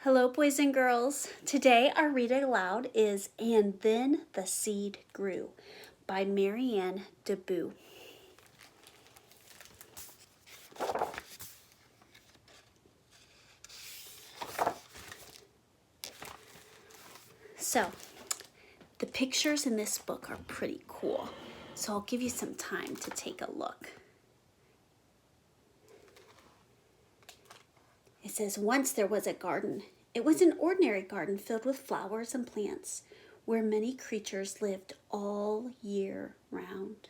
Hello, boys and girls. Today our read aloud is And Then the Seed Grew by Marianne DeBoo. So, the pictures in this book are pretty cool, so I'll give you some time to take a look. It says, once there was a garden. It was an ordinary garden filled with flowers and plants, where many creatures lived all year round.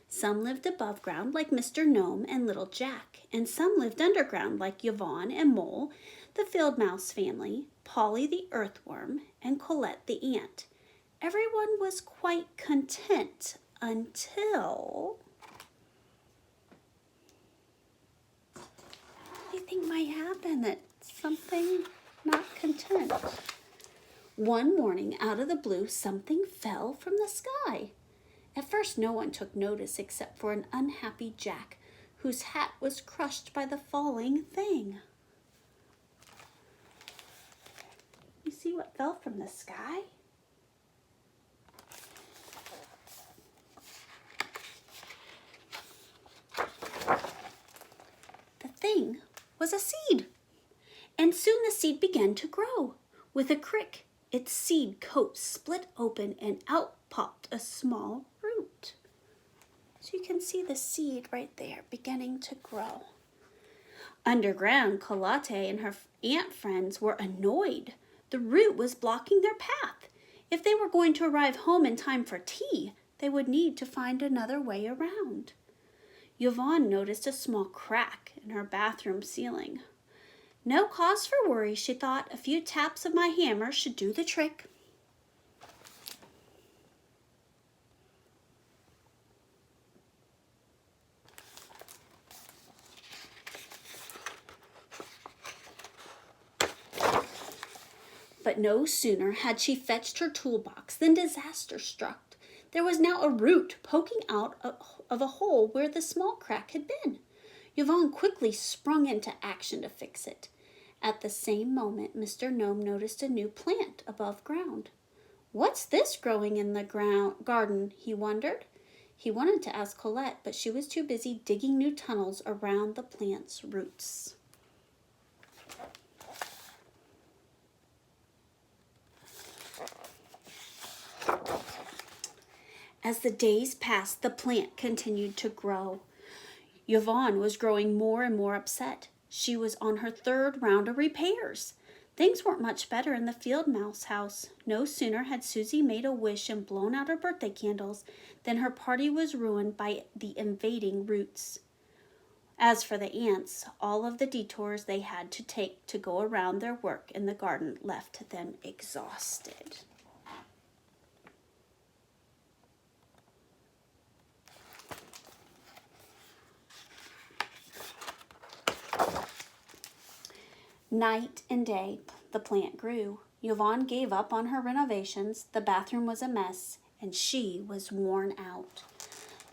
Some lived above ground like Mr. Gnome and Little Jack, and some lived underground like Yvonne and Mole, the field mouse family, Polly the earthworm, and Colette the ant. Everyone was quite content until... What do you think might happen? That something not content. One morning, out of the blue, something fell from the sky. At first, no one took notice except for an unhappy Jack, whose hat was crushed by the falling thing. You see what fell from the sky? The thing was a seed, and soon the seed began to grow. With a crick, its seed coat split open and out popped a small root. So you can see the seed right there beginning to grow. Underground, Colette and her ant friends were annoyed. The root was blocking their path. If they were going to arrive home in time for tea, they would need to find another way around. Yvonne noticed a small crack in her bathroom ceiling. No cause for worry, she thought. A few taps of my hammer should do the trick. But no sooner had she fetched her toolbox than disaster struck. There was now a root poking out of a hole where the small crack had been. Yvonne quickly sprung into action to fix it. At the same moment, Mr. Gnome noticed a new plant above ground. What's this growing in the garden, he wondered. He wanted to ask Colette, but she was too busy digging new tunnels around the plant's roots. As the days passed, the plant continued to grow. Yvonne was growing more and more upset. She was on her third round of repairs. Things weren't much better in the field mouse house. No sooner had Susie made a wish and blown out her birthday candles than her party was ruined by the invading roots. As for the ants, all of the detours they had to take to go around their work in the garden left them exhausted. Night and day, the plant grew. Yvonne gave up on her renovations. The bathroom was a mess, and she was worn out.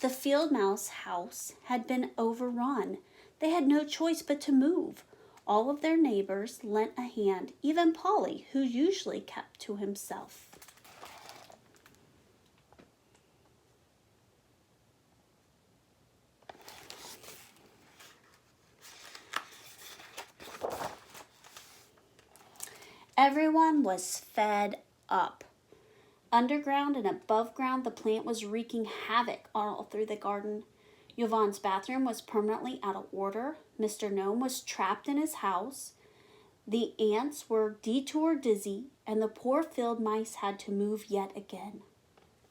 The field mouse house had been overrun. They had no choice but to move. All of their neighbors lent a hand, even Polly, who usually kept to himself. Everyone was fed up. Underground and above ground, the plant was wreaking havoc all through the garden. Yvonne's bathroom was permanently out of order. Mr. Gnome was trapped in his house. The ants were detour dizzy, and the poor field mice had to move yet again.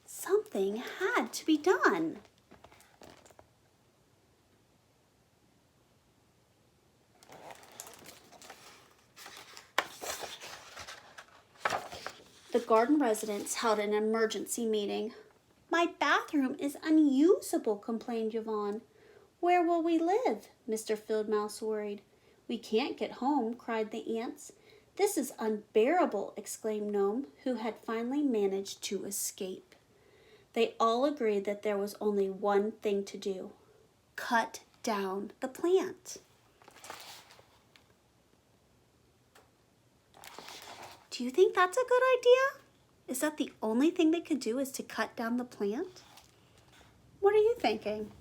Something had to be done. The garden residents held an emergency meeting. My bathroom is unusable, complained Yvonne. Where will we live? Mr. Field Mouse worried. We can't get home, cried the ants. This is unbearable, exclaimed Gnome, who had finally managed to escape. They all agreed that there was only one thing to do. Cut down the plant. Do you think that's a good idea? Is that the only thing they could do is to cut down the plant? What are you thinking?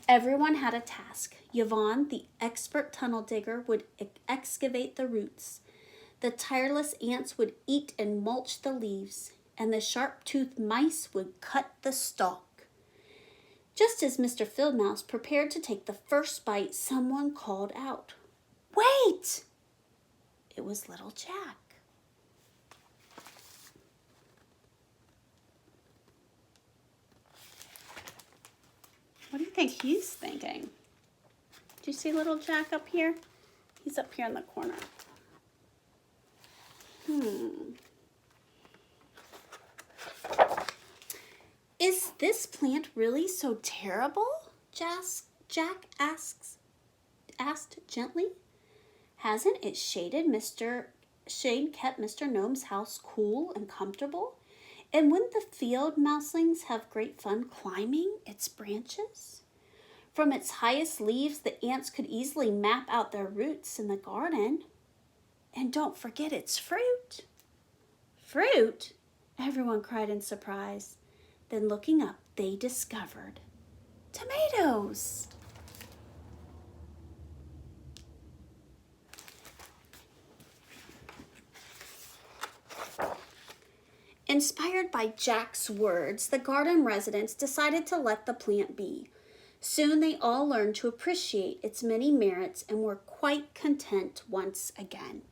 Everyone had a task. Yvonne, the expert tunnel digger, would excavate the roots. The tireless ants would eat and mulch the leaves, and the sharp-toothed mice would cut the stalk. Just as Mr. Field Mouse prepared to take the first bite, someone called out, "Wait!" It was little Jack. What do you think he's thinking? Do you see little Jack up here? He's up here in the corner. Is this plant really so terrible? Jack asked gently. Hasn't it shade kept Mr. Gnome's house cool and comfortable? And wouldn't the field mouselings have great fun climbing its branches? From its highest leaves, the ants could easily map out their roots in the garden. And don't forget its fruit. Fruit? Everyone cried in surprise. Then looking up, they discovered tomatoes. Inspired by Jack's words, the garden residents decided to let the plant be. Soon they all learned to appreciate its many merits and were quite content once again.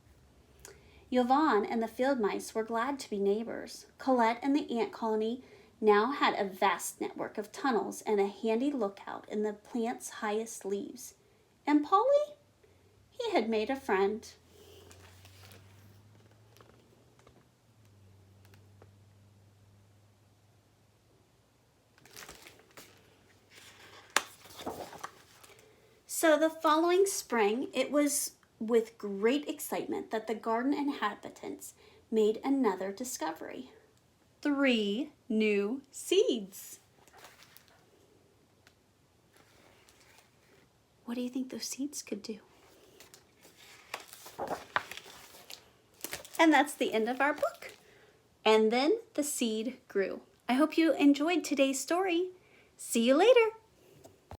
Yvonne and the field mice were glad to be neighbors. Colette and the ant colony now had a vast network of tunnels and a handy lookout in the plant's highest leaves. And Polly? He had made a friend. So the following spring, it was with great excitement that the garden inhabitants made another discovery. 3 new seeds. What do you think those seeds could do? And that's the end of our book. And then the seed grew. I hope you enjoyed today's story. See you later.